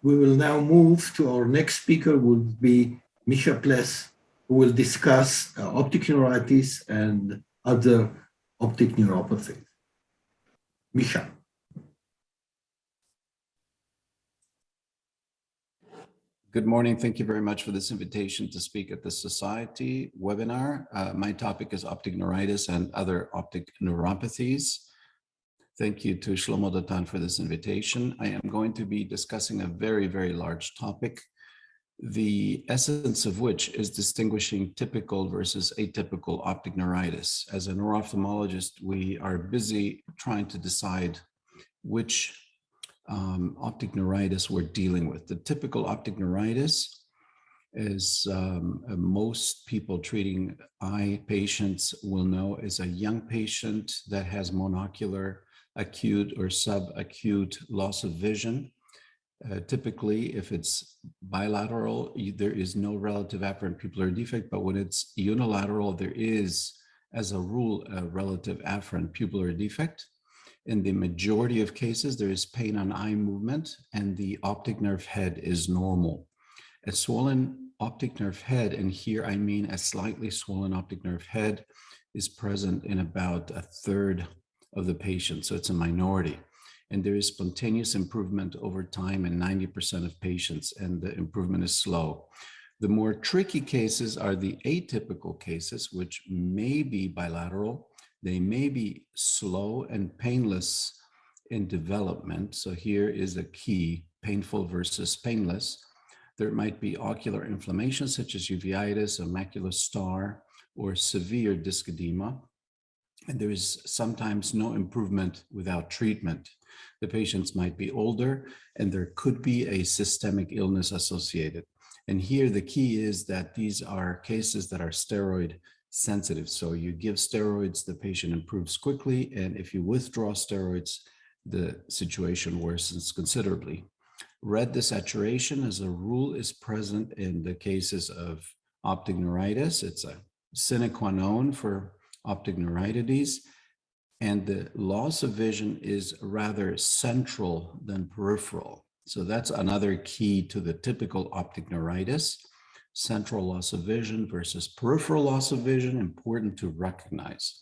we will now move to our next speaker, will be Misha Pless, who will discuss optic neuritis and other optic neuropathies. Misha. Good morning. Thank you very much for this invitation to speak at the Society webinar. My topic is optic neuritis and other optic neuropathies. Thank you to Shlomo Datan for this invitation. I am going to be discussing a very, very large topic, the essence of which is distinguishing typical versus atypical optic neuritis. As a neuro-ophthalmologist, we are busy trying to decide which optic neuritis we're dealing with. The typical optic neuritis is most people treating eye patients will know is a young patient that has monocular, acute or subacute loss of vision. Typically, if it's bilateral, there is no relative afferent pupillary defect, but when it's unilateral, there is, as a rule, a relative afferent pupillary defect. In the majority of cases, there is pain on eye movement and the optic nerve head is normal. A swollen optic nerve head, and here I mean a slightly swollen optic nerve head, is present in about a third of the patients, so it's a minority. And there is spontaneous improvement over time in 90% of patients, and the improvement is slow. The more tricky cases are the atypical cases, which may be bilateral. They may be slow and painless in development. So here is a key, painful versus painless. There might be ocular inflammation such as uveitis, a macular star, or severe disc edema. And there is sometimes no improvement without treatment. The patients might be older and there could be a systemic illness associated. And here the key is that these are cases that are steroid sensitive. So you give steroids, the patient improves quickly. And if you withdraw steroids, the situation worsens considerably. Red desaturation as a rule is present in the cases of optic neuritis. It's a sine qua non for optic neuritis. And the loss of vision is rather central than peripheral. So that's another key to the typical optic neuritis. Central loss of vision versus peripheral loss of vision, important to recognize.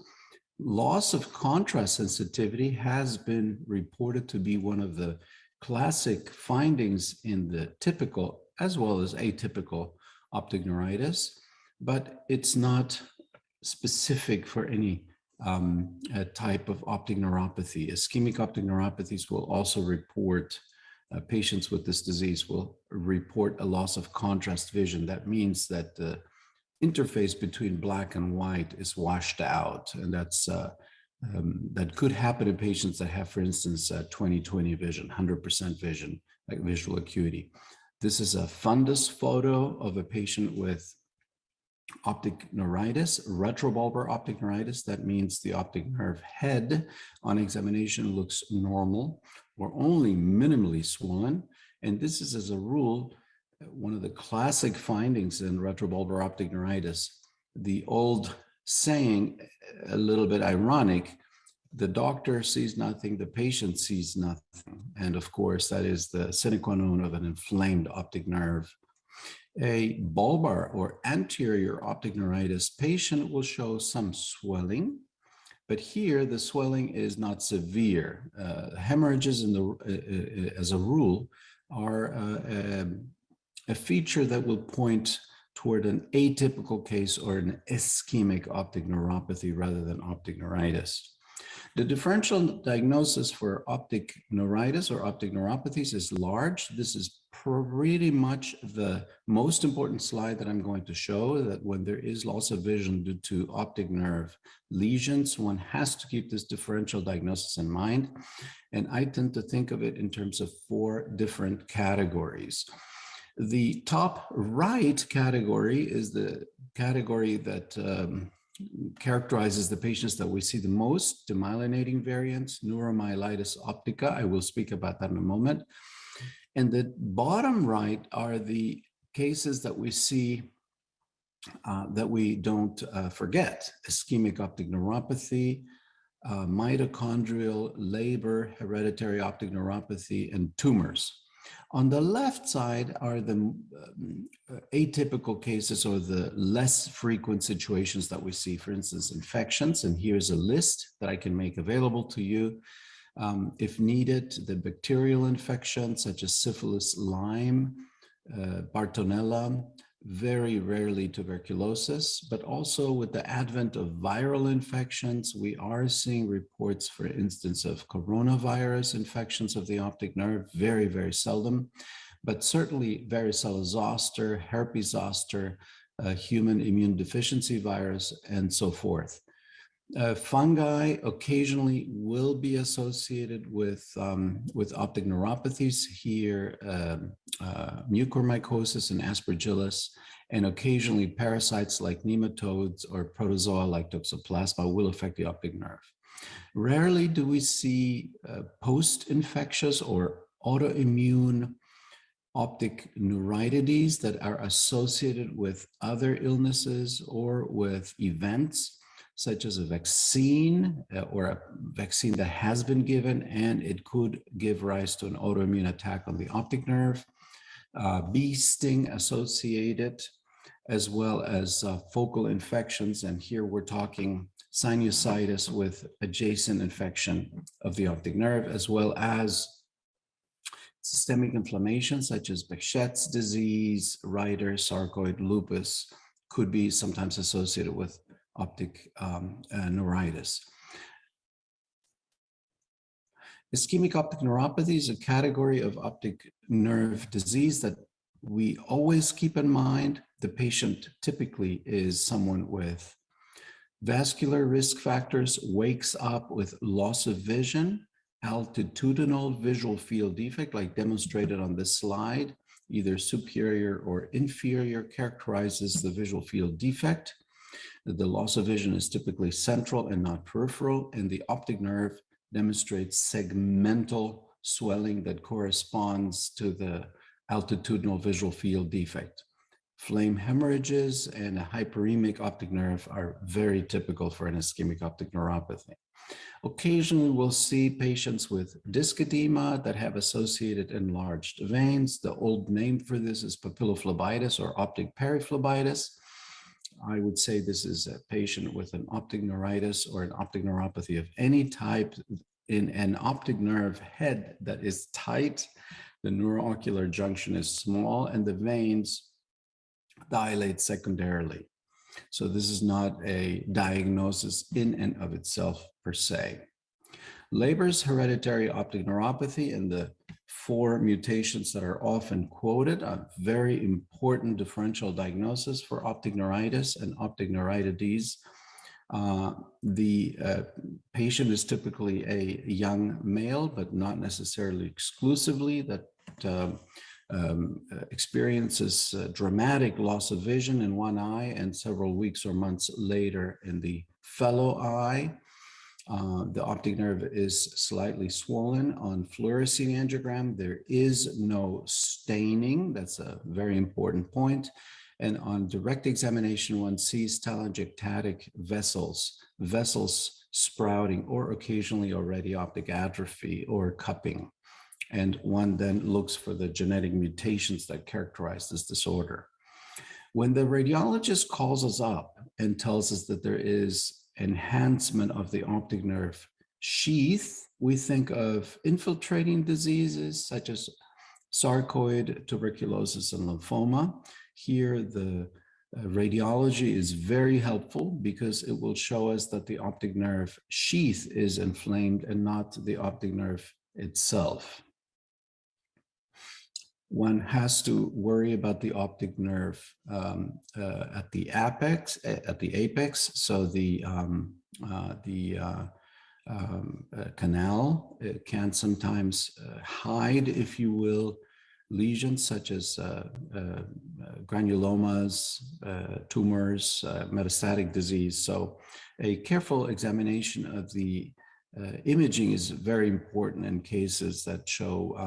Loss of contrast sensitivity has been reported to be one of the classic findings in the typical as well as atypical optic neuritis, but it's not specific for any type of optic neuropathy. Ischemic optic neuropathies will also report patients with this disease will report a loss of contrast vision. That means that the interface between black and white is washed out. And that's that could happen in patients that have, for instance, 20/20 vision, 100% vision, like visual acuity. This is a fundus photo of a patient with optic neuritis, retrobulbar optic neuritis. That means the optic nerve head on examination looks normal or only minimally swollen. And this is, as a rule, one of the classic findings in retrobulbar optic neuritis. The old saying, a little bit ironic, the doctor sees nothing, the patient sees nothing. And of course, that is the sine qua non of an inflamed optic nerve. A bulbar or anterior optic neuritis patient will show some swelling, but here the swelling is not severe. Hemorrhages as a rule are a feature that will point toward an atypical case or an ischemic optic neuropathy rather than optic neuritis. The differential diagnosis for optic neuritis or optic neuropathies is large. This is pretty much the most important slide that I'm going to show, that when there is loss of vision due to optic nerve lesions, one has to keep this differential diagnosis in mind. And I tend to think of it in terms of 4 different categories. The top right category is the category that characterizes the patients that we see the most, demyelinating variants, neuromyelitis optica. I will speak about that in a moment. And the bottom right are the cases that we see that we don't forget: ischemic optic neuropathy, mitochondrial labor, hereditary optic neuropathy, and tumors. On the left side are the atypical cases or the less frequent situations that we see, for instance, infections. And here's a list that I can make available to you. If needed, the bacterial infections such as syphilis, Lyme, Bartonella, very rarely tuberculosis, but also with the advent of viral infections, we are seeing reports, for instance, of coronavirus infections of the optic nerve, very, very seldom, but certainly varicella zoster, herpes zoster, human immune deficiency virus, and so forth. Fungi occasionally will be associated with optic neuropathies here, mucormycosis and aspergillus, and occasionally parasites like nematodes or protozoa like toxoplasma will affect the optic nerve. Rarely do we see post-infectious or autoimmune optic neuritis that are associated with other illnesses or with events, such as a vaccine or a vaccine that has been given and it could give rise to an autoimmune attack on the optic nerve, bee sting associated, as well as focal infections. And here we're talking sinusitis with adjacent infection of the optic nerve, as well as systemic inflammation such as Behçet's disease, Reiter, sarcoid, lupus could be sometimes associated with optic neuritis. Ischemic optic neuropathy is a category of optic nerve disease that we always keep in mind. The patient typically is someone with vascular risk factors, wakes up with loss of vision, altitudinal visual field defect, like demonstrated on this slide, either superior or inferior, characterizes the visual field defect. The loss of vision is typically central and not peripheral, and the optic nerve demonstrates segmental swelling that corresponds to the altitudinal visual field defect. Flame hemorrhages and a hyperemic optic nerve are very typical for an ischemic optic neuropathy. Occasionally, we'll see patients with disc edema that have associated enlarged veins. The old name for this is papillophlebitis or optic periphlebitis. I would say this is a patient with an optic neuritis or an optic neuropathy of any type in an optic nerve head that is tight. The neuroocular junction is small and the veins dilate secondarily. So this is not a diagnosis in and of itself per se. Leber's hereditary optic neuropathy and the 4 mutations that are often quoted are very important differential diagnosis for optic neuritis and optic neuritis. The patient is typically a young male, but not necessarily exclusively, that experiences dramatic loss of vision in one eye and several weeks or months later in the fellow eye. The optic nerve is slightly swollen on fluorescein angiogram. There is no staining. That's a very important point. And on direct examination, one sees telangiectatic vessels sprouting or occasionally already optic atrophy or cupping. And one then looks for the genetic mutations that characterize this disorder. When the radiologist calls us up and tells us that there is enhancement of the optic nerve sheath, we think of infiltrating diseases such as sarcoid, tuberculosis, and lymphoma. Here, the radiology is very helpful because it will show us that the optic nerve sheath is inflamed and not the optic nerve itself. One has to worry about the optic nerve at the apex. So the canal can sometimes hide, if you will, lesions such as granulomas, tumors, metastatic disease. So a careful examination of the imaging is very important in cases that show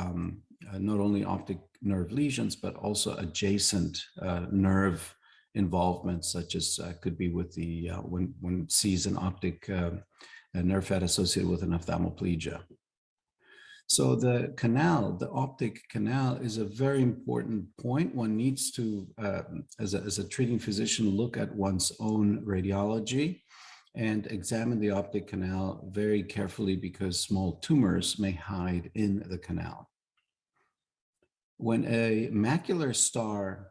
not only optic nerve lesions, but also adjacent nerve involvement, such as could be with the, when one sees an optic nerve head associated with an ophthalmoplegia. So the canal, the optic canal, is a very important point. One needs to, as a treating physician, look at one's own radiology and examine the optic canal very carefully because small tumors may hide in the canal. When a macular star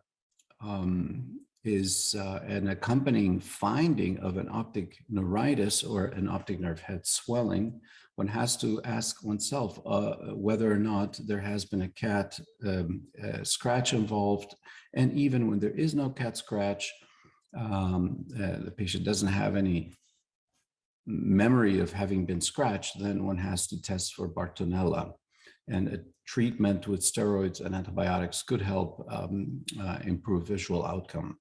is an accompanying finding of an optic neuritis or an optic nerve head swelling, one has to ask oneself whether or not there has been a cat scratch involved. And even when there is no cat scratch, the patient doesn't have any memory of having been scratched, then one has to test for Bartonella. And a treatment with steroids and antibiotics could help improve visual outcome.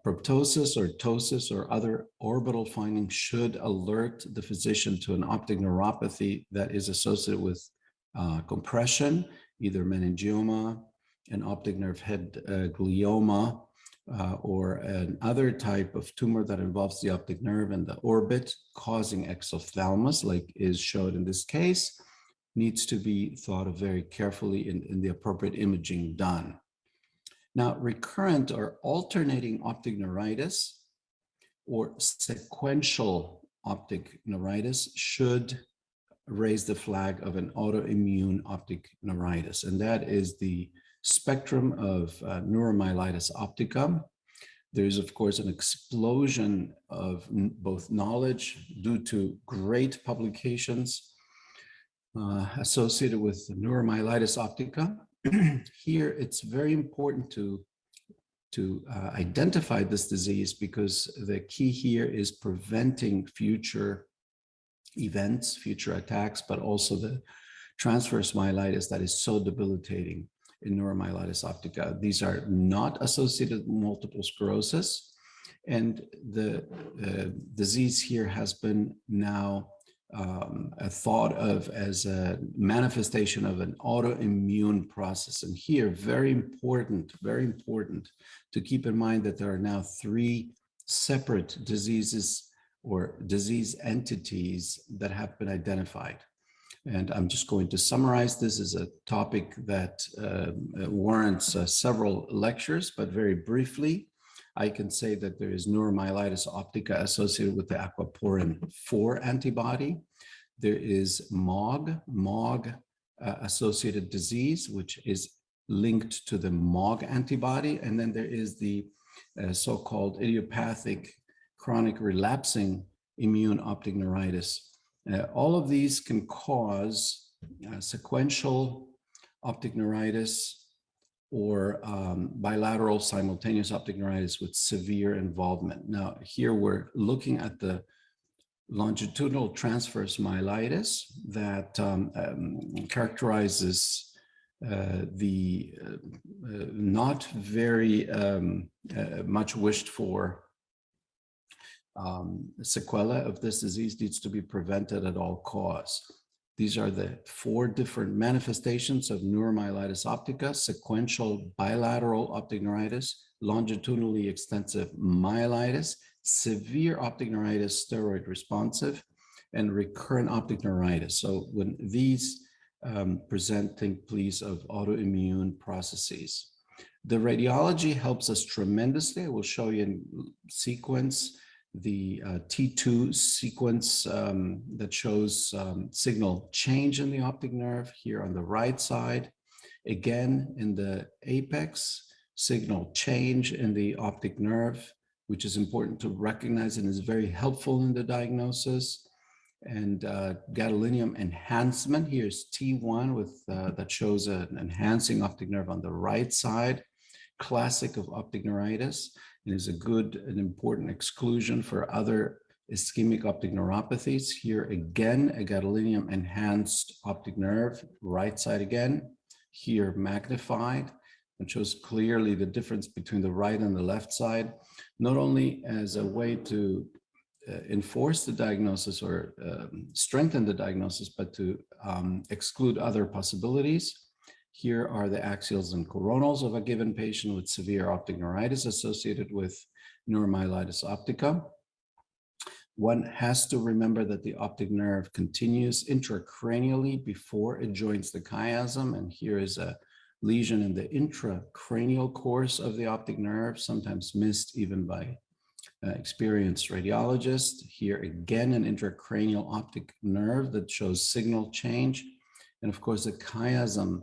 Proptosis or ptosis or other orbital findings should alert the physician to an optic neuropathy that is associated with compression, either meningioma, an optic nerve head glioma, or another type of tumor that involves the optic nerve and the orbit causing exophthalmos, like is showed in this case, needs to be thought of very carefully in the appropriate imaging done. Now, recurrent or alternating optic neuritis or sequential optic neuritis should raise the flag of an autoimmune optic neuritis, and that is the spectrum of neuromyelitis optica. There's, of course, an explosion of both knowledge due to great publications associated with neuromyelitis optica. Here, it's very important to identify this disease because the key here is preventing future events, future attacks, but also the transverse myelitis that is so debilitating in neuromyelitis optica. These are not associated with multiple sclerosis, and the disease here has been now thought of as a manifestation of an autoimmune process. And here, very important to keep in mind that there are now 3 separate diseases or disease entities that have been identified. And I'm just going to summarize this as a topic that warrants several lectures, but very briefly, I can say that there is neuromyelitis optica associated with the aquaporin 4 antibody. There is MOG associated disease, which is linked to the MOG antibody. And then there is the so-called idiopathic chronic relapsing immune optic neuritis. All of these can cause sequential optic neuritis or bilateral simultaneous optic neuritis with severe involvement. Now, here we're looking at the longitudinal transverse myelitis that characterizes the not very much wished for sequelae of this disease needs to be prevented at all costs. These are the 4 different manifestations of neuromyelitis optica: sequential bilateral optic neuritis, longitudinally extensive myelitis, severe optic neuritis, steroid responsive, and recurrent optic neuritis. So when these present, think please of autoimmune processes. The radiology helps us tremendously. I will show you in sequence the T2 sequence that shows signal change in the optic nerve here on the right side. Again, in the apex, signal change in the optic nerve, which is important to recognize and is very helpful in the diagnosis. And gadolinium enhancement, here's T1 with that shows an enhancing optic nerve on the right side, classic of optic neuritis. It is a good and important exclusion for other ischemic optic neuropathies. Here again, a gadolinium enhanced optic nerve, right side again, here magnified, and shows clearly the difference between the right and the left side, not only as a way to enforce the diagnosis or strengthen the diagnosis, but to exclude other possibilities. Here are the axials and coronals of a given patient with severe optic neuritis associated with neuromyelitis optica. One has to remember that the optic nerve continues intracranially before it joins the chiasm. And here is a lesion in the intracranial course of the optic nerve, sometimes missed even by experienced radiologist. Here again, an intracranial optic nerve that shows signal change. And of course, the chiasm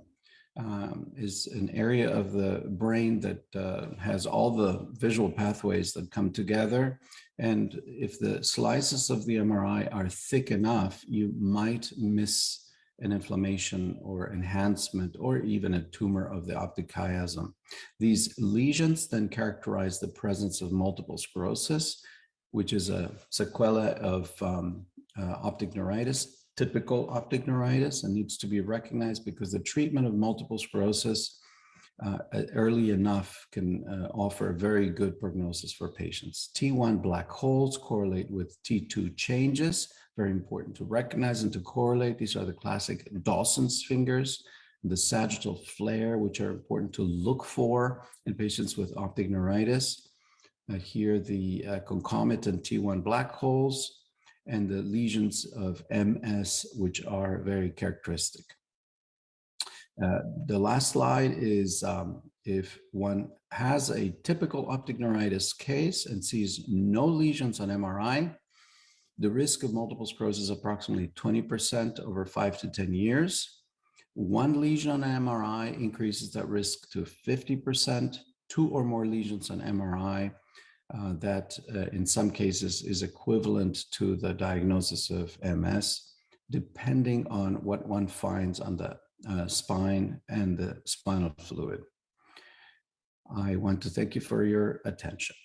is an area of the brain that has all the visual pathways that come together. And if the slices of the MRI are thick enough, you might miss an inflammation or enhancement or even a tumor of the optic chiasm. These lesions then characterize the presence of multiple sclerosis, which is a sequela of optic neuritis, typical optic neuritis, and needs to be recognized because the treatment of multiple sclerosis early enough can offer a very good prognosis for patients. T1 black holes correlate with T2 changes, very important to recognize and to correlate. These are the classic Dawson's fingers, the sagittal flare, which are important to look for in patients with optic neuritis. Here, the concomitant T1 black holes and the lesions of MS, which are very characteristic. The last slide is if one has a typical optic neuritis case and sees no lesions on MRI, the risk of multiple sclerosis is approximately 20% over 5 to 10 years. One lesion on MRI increases that risk to 50%, 2 or more lesions on MRI. That in some cases is equivalent to the diagnosis of MS, depending on what one finds on the spine and the spinal fluid. I want to thank you for your attention.